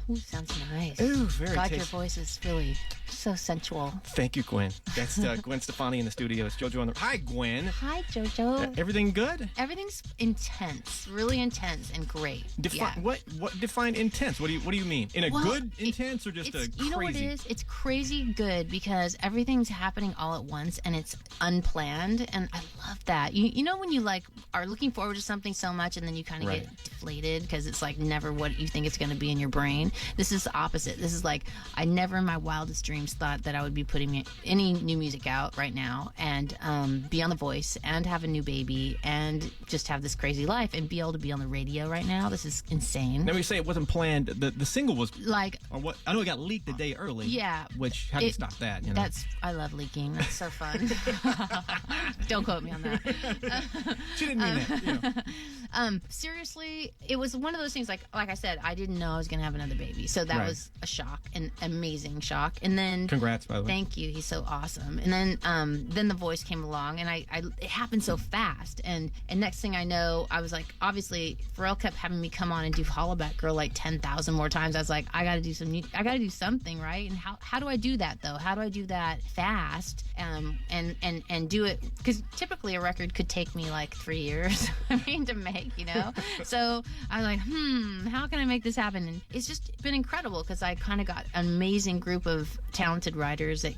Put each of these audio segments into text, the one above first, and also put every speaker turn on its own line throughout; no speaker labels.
Ooh, sounds nice.
Ooh, very
God,
tasty.
your voice is really so sensual.
Thank you, Gwen. That's Gwen Stefani in the studio. It's JoJo on the... Hi, Gwen.
Hi, JoJo.
Everything good?
Everything's intense, really intense and great.
What define intense? What do you mean? In a good intense or just a crazy?
You know what it is? It's crazy good because everything's happening all at once and it's unplanned, and I love that. You know when you like are looking forward to something so much and then you kind of get deflated because it's like never what you think it's going to be in your brain. This is the opposite. This is like I never in my wildest dreams thought that I would be putting any new music out right now and be on The Voice and have a new baby and just have this crazy life and be able to be on the radio right now. This is insane.
Now, you say it wasn't planned. The single was
like,
or what? I know it got leaked a day early.
Yeah.
Which how do you stop that? You know?
I love leaking. That's so fun. Don't quote me on that.
She didn't mean that. You know.
Seriously, it was one of those things. Like I said, I didn't know I was gonna have another baby, so that was a shock, an amazing shock. And then,
congrats, by the way.
Thank you. He's so awesome. And then The Voice came along, and it happened so fast. And next thing I know, I was like, obviously, Pharrell kept having me come on and do Hollaback Girl like 10,000 more times. I was like, I got to do something, right? And how do I do that though? How do I do that fast? And do it, because typically a record could take me like 3 years. To make, So I was like, how can I make this happen? And it's just been incredible because I kind of got an amazing group of talented writers that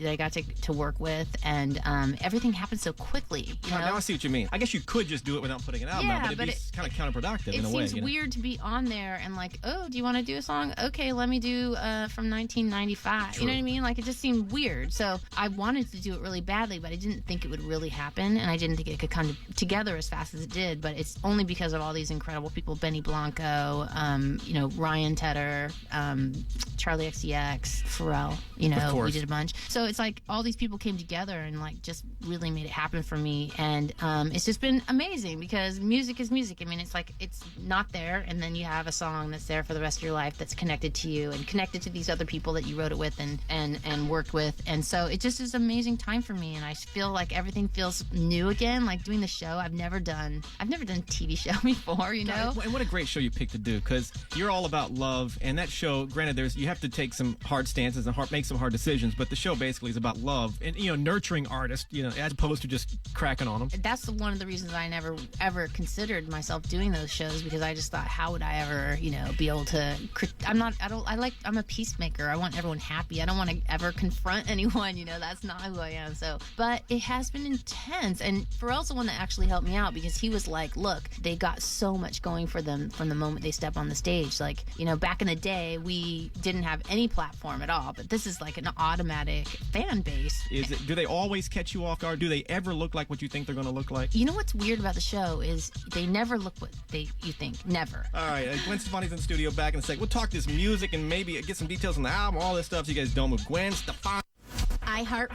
I got to work with, and everything happened so quickly.
Now I see what you mean. I guess you could just do it without putting it out, but it'd be kind of counterproductive in a way.
It seems weird to be on there and like, oh, do you want to do a song? Okay, let me do from 1995.
True.
You know what I mean? Like, it just seemed weird. So I wanted to do it really badly, but I didn't think it would really happen, and I didn't think it could come together as fast as it did. But it's only because of all these incredible people: Benny Blanco, Ryan Tedder, Charlie XCX, Pharrell. We did a bunch. So it's like all these people came together and like just really made it happen for me, and it's just been amazing because music is music. I mean, it's like it's not there, and then you have a song that's there for the rest of your life that's connected to you and connected to these other people that you wrote it with and worked with, and so it just is an amazing time for me, and I feel like everything feels new again. Like doing the show, I've never done a TV show before,
And what a great show you picked to do, because you're all about love, and that show, granted, you have to take some hard stances and make some hard decisions, but the show basically is about love and nurturing artists, as opposed to just cracking on them.
That's one of the reasons I never ever considered myself doing those shows, because I just thought, how would I ever be able to I'm a peacemaker. I want everyone happy. I don't want to ever confront anyone. That's not who I am. So, but it has been intense, and Pharrell's the one that actually helped me out, because he was like, look, they got so much going for them from the moment they step on the stage. Like, back in the day, we didn't have any platform at all, but this is like an automatic fan base.
Do they always catch you off guard? Do they ever look like what you think they're going to look like?
You know what's weird about the show is they never look what you think. Never.
All right, Gwen Stefani's in the studio. Back in a sec. We'll talk this music and maybe get some details on the album, all this stuff, so you guys don't move. Gwen Stefani.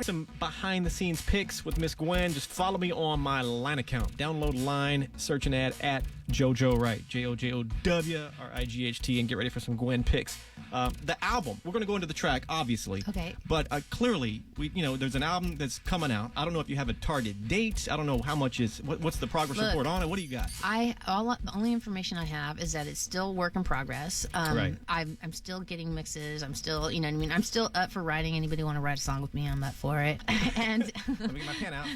Some behind-the-scenes pics with Miss Gwen. Just follow me on my Line account. Download Line, search an ad at JoJo Wright, JoJoWright, and get ready for some Gwen pics. The album, we're going to go into the track, obviously.
Okay.
But clearly, there's an album that's coming out. I don't know if you have a target date. I don't know how much what's the progress report on it. What do you got?
The only information I have is that it's still work in progress.
Right.
I'm still getting mixes. I'm still, I'm still up for writing. Anybody want to write a song with me? I'm up for it. And
let me get my pen
out.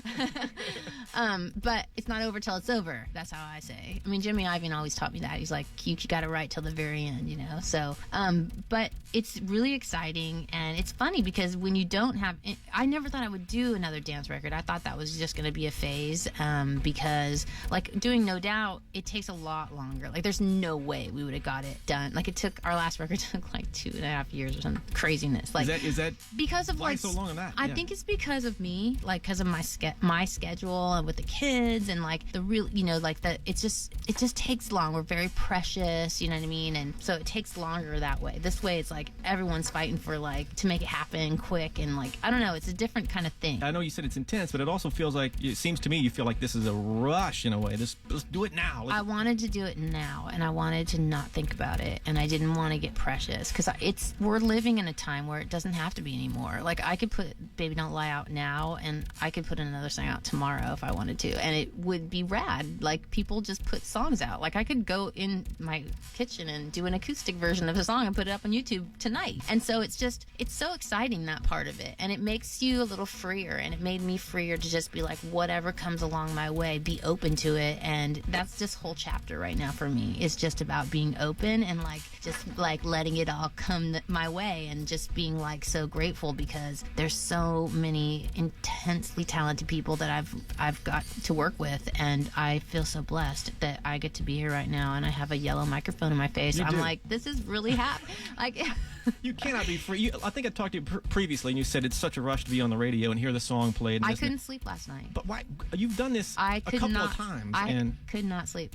But it's not over till it's over. That's how I say. I mean, Jimmy Iovine always taught me that. He's like, you got to write till the very end, So, but it's really exciting, and it's funny because when you don't have, I never thought I would do another dance record. I thought that was just going to be a phase, because like doing No Doubt, it takes a lot longer. Like there's no way we would have got it done. Like our last record took like 2.5 years or some craziness. Like
is that
because of
why so long on that?
I think it's because of me, like because of my schedule and with the kids, and like the real, like that. It just takes long. We're very precious, you know what I mean? And so it takes longer that way. This way, it's like everyone's fighting for to make it happen quick, and like I don't know, it's a different kind of thing.
I know you said it's intense, but it also feels like, it seems to me, you feel like this is a rush in a way. Let's do it now.
I wanted to do it now, and I wanted to not think about it, and I didn't want to get precious, because we're living in a time where it doesn't have to be anymore. Like I could put Baby Don't Lie out now, and I could put another song out tomorrow if I wanted to, and it would be rad. Like people just put songs songs out. Like, I could go in my kitchen and do an acoustic version of a song and put it up on YouTube tonight. And so it's so exciting, that part of it. And it makes you a little freer, and it made me freer to just be like, whatever comes along my way, be open to it. And that's this whole chapter right now for me. It's just about being open and like just like letting it all come my way, and just being like so grateful because there's so many intensely talented people that I've got to work with, and I feel so blessed that I get to be here right now, and I have a yellow microphone in my face. I'm like, this is really happy. Like,
you cannot be free. I think I talked to you previously, and you said it's such a rush to be on the radio and hear the song played. And
I couldn't sleep last night.
But why? You've done this a couple of times.
I could not sleep.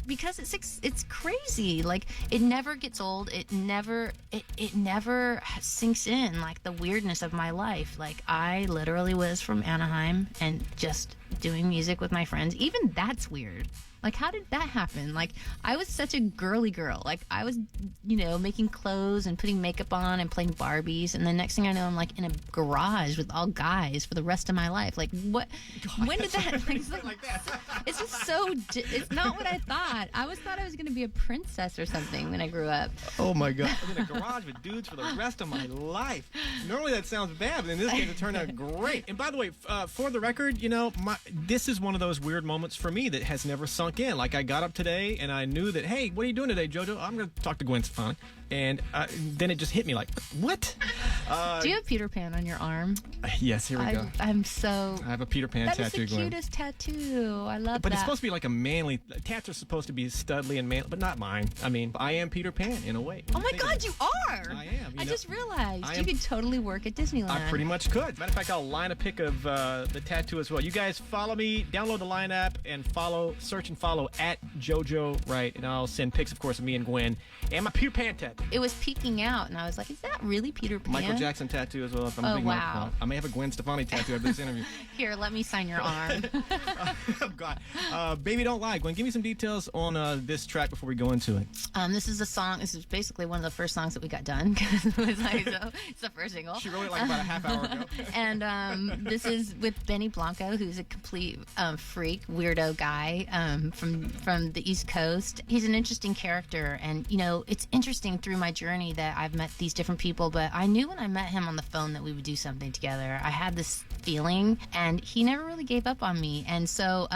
Because it's crazy. Like, it never gets old. It never sinks in, like, the weirdness of my life. Like, I literally was from Anaheim and just doing music with my friends. Even that's weird. Like, how did that happen? Like, I was such a girly girl. Like, I was, making clothes and putting makeup on and playing Barbies. And the next thing I know, I'm, like, in a garage with all guys for the rest of my life. Like, what? God, when did that? Like, it's just so, it's not what I thought. I always thought I was going to be a princess or something when I grew up.
Oh, my God. I was in a garage with dudes for the rest of my life. Normally that sounds bad, but in this case it turned out great. And by the way, for the record, this is one of those weird moments for me that has never sunk in. Like, I got up today and I knew that, hey, what are you doing today, JoJo? I'm going to talk to Gwen Stefani. And then it just hit me like, what?
Do you have Peter Pan on your arm?
Yes, here we go.
I have
a Peter Pan tattoo,
That is the
Gwen.
cutest tattoo. I love that.
But it's supposed to be like a manly. Tats are supposed to be studly and manly, but not mine. I mean, I am Peter Pan in a way.
Oh my God, you are!
I am.
I just realized you could totally work at Disneyland.
I pretty much could. Matter of fact, I'll line a pic of the tattoo as well. You guys follow me, download the Line app, and search and follow at JoJo Wright, and I'll send pics, of course, of me and Gwen and my Peter Pan tattoo.
It was peeking out, and I was like, is that really Peter Pan?
Michael Jackson tattoo as well.
Oh, wow.
I may have a Gwen Stefani tattoo after this interview.
Here, let me sign your arm.
Oh, God. Baby Don't Lie. Gwen, give me some details on this track before we go into it.
This is a song. This is basically one of the first songs that we got done, because it was like, it's the first single.
She wrote it like about a half hour ago.
And this is with Benny Blanco, who's a complete freak, weirdo guy from the East Coast. He's an interesting character, and it's interesting through my journey that I've met these different people, but I knew when I met him on the phone that we would do something together. I had this feeling, and he never really gave up on me. And so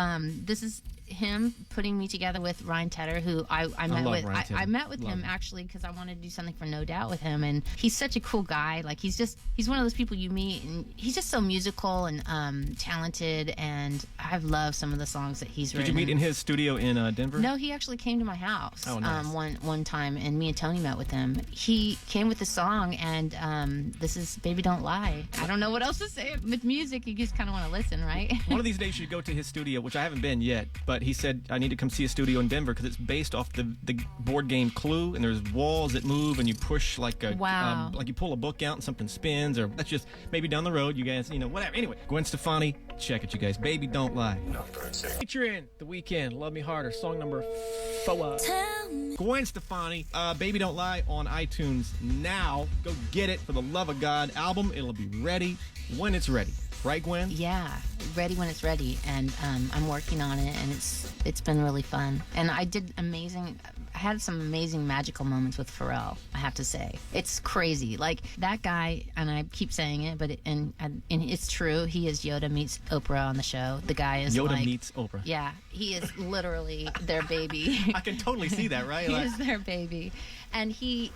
this is him putting me together with Ryan Tedder, who I met with. I met with him actually because I wanted to do something for No Doubt with him, and he's such a cool guy. Like, he's one of those people you meet, and he's just so musical and talented, and I've loved some of the songs that he's written.
Did you meet in his studio in Denver?
No, he actually came to my house.
Oh, nice.
One time, and me and Tony met with him. He came with the song, and this is Baby Don't Lie. I don't know what else to say. With music, you just kind of want to listen, right?
One of these days you should go to his studio, which I haven't been yet, but he said I need to come see a studio in Denver because it's based off the board game Clue, and there's walls that move, and you push like like you pull a book out and something spins, or that's just maybe down the road, you guys, whatever. Anyway, Gwen Stefani, check it, you guys. Baby Don't Lie. Featuring The Weeknd, Love Me Harder, song number 4. Gwen Stefani, Baby Don't Lie on iTunes now. Go get it, for the love of God. Album, it'll be ready when it's ready. Right, Gwen?
Yeah, ready when it's ready, and I'm working on it, and it's been really fun. And I had some amazing magical moments with Pharrell, I have to say. It's crazy. Like, that guy, and I keep saying it, but and it's true, he is Yoda meets Oprah on the show. The guy is
Yoda meets Oprah.
Yeah, he is literally their baby.
I can totally see that, right?
He is their baby. And he's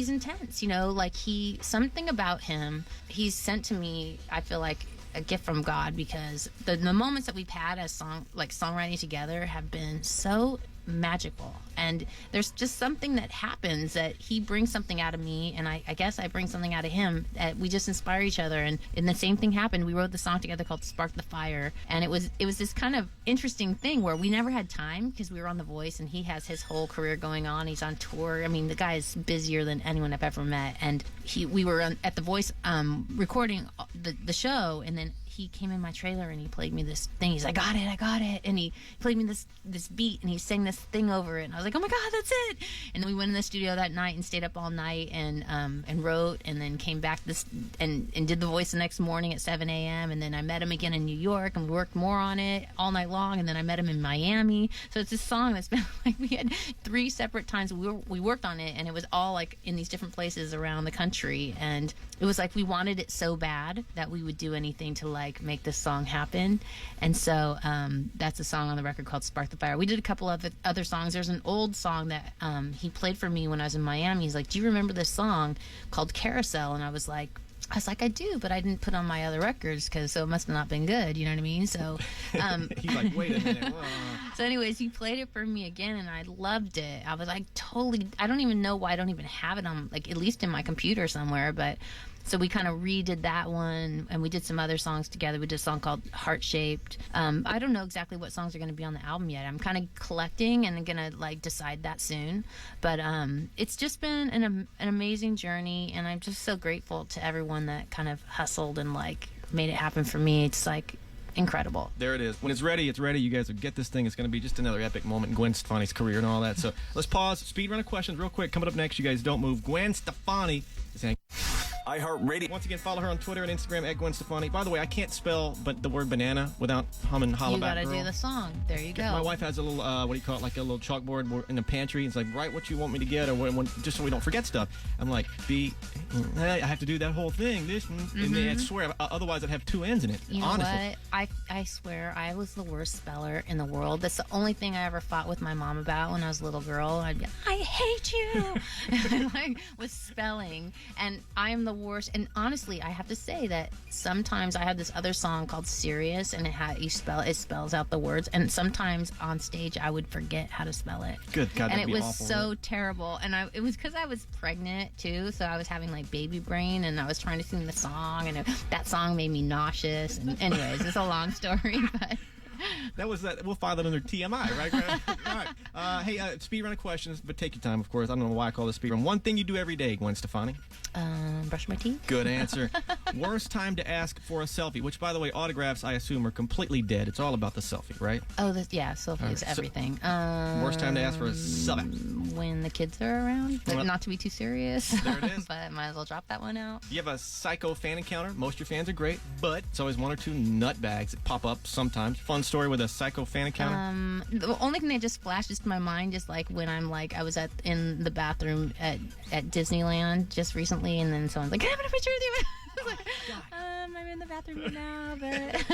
intense, like something about him, he's sent to me, I feel like, a gift from God, because the moments that we've had as songwriting together have been so magical, and there's just something that happens that he brings something out of me, and I guess I bring something out of him, that we just inspire each other, and the same thing happened. We wrote the song together called Spark the Fire, and it was this kind of interesting thing where we never had time because we were on The Voice, and he has his whole career going on. He's on tour. I mean, the guy is busier than anyone I've ever met, and we were at The Voice recording the show, and then he came in my trailer and he played me this thing. He's like, I got it. And he played me this beat and he sang this thing over it. And I was like, oh my God, that's it. And then we went in the studio that night and stayed up all night and wrote, and then came back and did the voice the next morning at 7 a.m. And then I met him again in New York and we worked more on it all night long. And then I met him in Miami. So it's this song that's been like, we had 3 separate times we worked on it, and it was all like in these different places around the country. And it was like we wanted it so bad that we would do anything to like make this song happen. And so that's a song on the record called Spark the Fire. We did a couple of other songs. There's an old song that he played for me when I was in Miami. He's like, do you remember this song called Carousel? And I was like, I do, but I didn't put on my other records so it must have not been good. You know what I mean? So
he's like, wait a minute. Whoa.
So anyways, he played it for me again, and I loved it. I was like, totally, I don't even know why I don't even have it on, like, at least in my computer somewhere. But so we kind of redid that one, and we did some other songs together. We did a song called Heart Shaped. I don't know exactly what songs are going to be on the album yet. I'm kind of collecting and going to like decide that soon. But it's just been an amazing journey, and I'm just so grateful to everyone that kind of hustled and like made it happen for me. It's like incredible.
There it is. When it's ready, it's ready. You guys will get this thing. It's going to be just another epic moment in Gwen Stefani's career and all that. So let's pause. Speed run of questions real quick. Coming up next, you guys don't move. Gwen Stefani is saying iHeartRadio. Once again, follow her on Twitter and Instagram at Gwen Stefani. By the way, I can't spell the word banana without humming Holla
You
Back
gotta
Girl.
do the song. There you go.
My wife has a little, what do you call it, like a little chalkboard in the pantry. It's like, write what you want me to get, or just so we don't forget stuff. I'm like, I have to do that whole thing. And I swear, otherwise I'd have 2 N's in it.
You know
honestly.
what? I swear, I was the worst speller in the world. That's the only thing I ever fought with my mom about when I was a little girl. I'd be, I hate you, and like with spelling, and I am the worst. And honestly, I have to say that sometimes I have this other song called Serious, and it spells out the words, and sometimes on stage I would forget how to spell it.
Good God,
and
that'd
it
be
was
awful,
so
right?
terrible. And it was because I was pregnant too, so I was having like baby brain, and I was trying to sing the song, and that song made me nauseous. And anyways, it's a long story, but.
That was that. We'll file that under TMI, right, Grant? All right. Hey, speed run of questions, but take your time, of course. I don't know why I call this speed run. One thing you do every day, Gwen Stefani?
Brush my teeth.
Good answer. Worst time to ask for a selfie, which, by the way, autographs, I assume, are completely dead. It's all about the selfie, right?
Oh, selfie is everything.
Worst time to ask for a selfie?
When the kids are around, but not to be too serious.
There it is.
But might as well drop that one out.
You have a psycho fan encounter. Most of your fans are great, but it's always 1 or 2 nutbags that pop up sometimes. Fun story with a psycho fan encounter?
The only thing that just flashes to my mind is like when I was in the bathroom at Disneyland just recently, and then someone's like, "Can I have a picture with you?" I was like, I'm in the bathroom now, but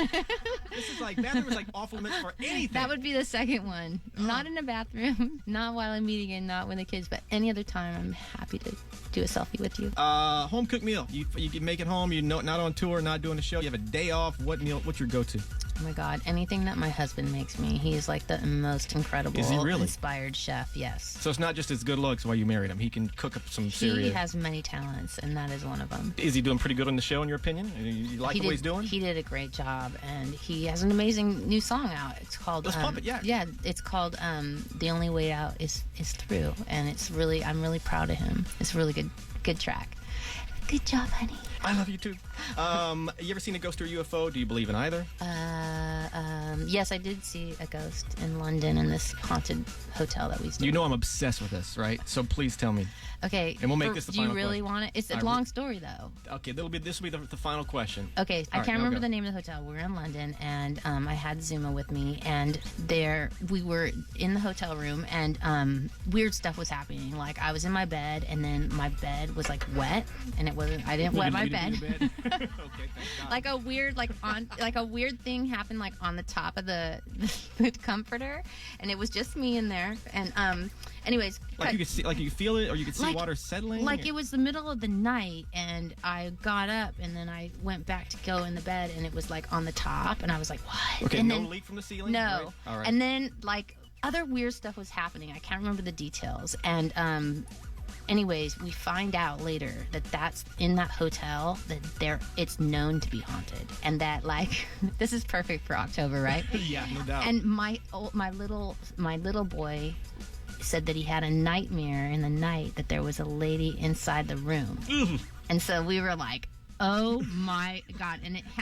this is like bathroom is like off limits for anything.
That would be the second one. Not in a bathroom, not while I'm eating, and not with the kids, but any other time I'm happy to do a selfie with you.
Home cooked meal. You can make it home. You're not on tour, not doing a show. You have a day off. What's your go-to?
Oh my God, anything that my husband makes me. He is like the most incredible,
Is he really?
inspired chef, yes.
So it's not just his good looks while you married him. He can cook up some serious...
He has many talents, and that is one of them.
Is he doing pretty good on the show, in your opinion? You like the way he's doing?
He did a great job, and he has an amazing new song out. It's called...
Let's pump it, yeah.
Yeah, it's called The Only Way Out is Through, and I'm really proud of him. It's a really good track. Good job, honey.
I love you too. You ever seen a ghost or UFO? Do you believe in either?
Yes, I did see a ghost in London in this haunted hotel that we stayed.
You know I'm obsessed with this, right? So please tell me.
Okay.
And we'll make this the final
question. Do you really
question.
want it? It's a long story, though.
Okay, this will be the final question.
Okay, I can't remember the name of the hotel. We were in London, and I had Zuma with me, and we were in the hotel room, and weird stuff was happening. Like, I was in my bed, and then my bed was like wet, and I didn't wet my bed.
Okay, thank God.
Like a weird thing happened like on the top of the comforter, and it was just me in there. And anyways,
you could see, you feel it, or you could see water settling.
Like it was the middle of the night, and I got up, and then I went back to go in the bed, and it was like on the top, and I was like, what?
Okay,
and
no leak from the ceiling.
No.
Right? All right.
And then like other weird stuff was happening. I can't remember the details, and anyways, we find out later that that's in that hotel that it's known to be haunted, and that like this is perfect for October, right?
Yeah, no doubt.
And my little boy said that he had a nightmare in the night that there was a lady inside the room. And so we were like, Oh my God.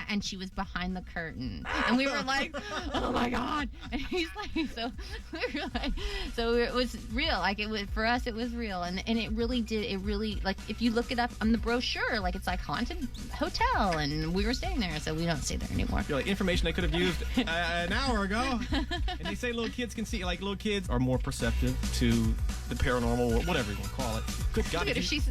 And she was behind the curtain. And we were like, oh my God. And he's like, so we were like, so it was real. Like it was, for us, it was real. And it really, like, if you look it up on the brochure, like it's like haunted hotel. And we were staying there. So we don't stay there anymore.
You're like information I could have used an hour ago. And they say little kids can see, like little kids are more perceptive to the paranormal or whatever you want to call it. Good God.
Dude, if she's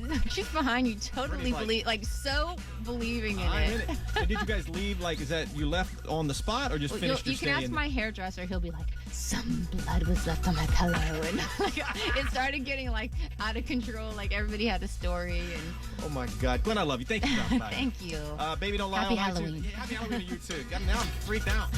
behind you, totally believe, like so believing in it.
So did you guys leave, like, is that you left on the spot or just finished your stay?
You can ask my hairdresser. He'll be like, some blood was left on my pillow. And like, it started getting like out of control. Like everybody had a story. And
oh my God. Gwen, I love you. Thank you.
Thank you.
Baby Don't Lie.
Happy Halloween.
Yeah, happy Halloween to you too. Now I'm freaked out.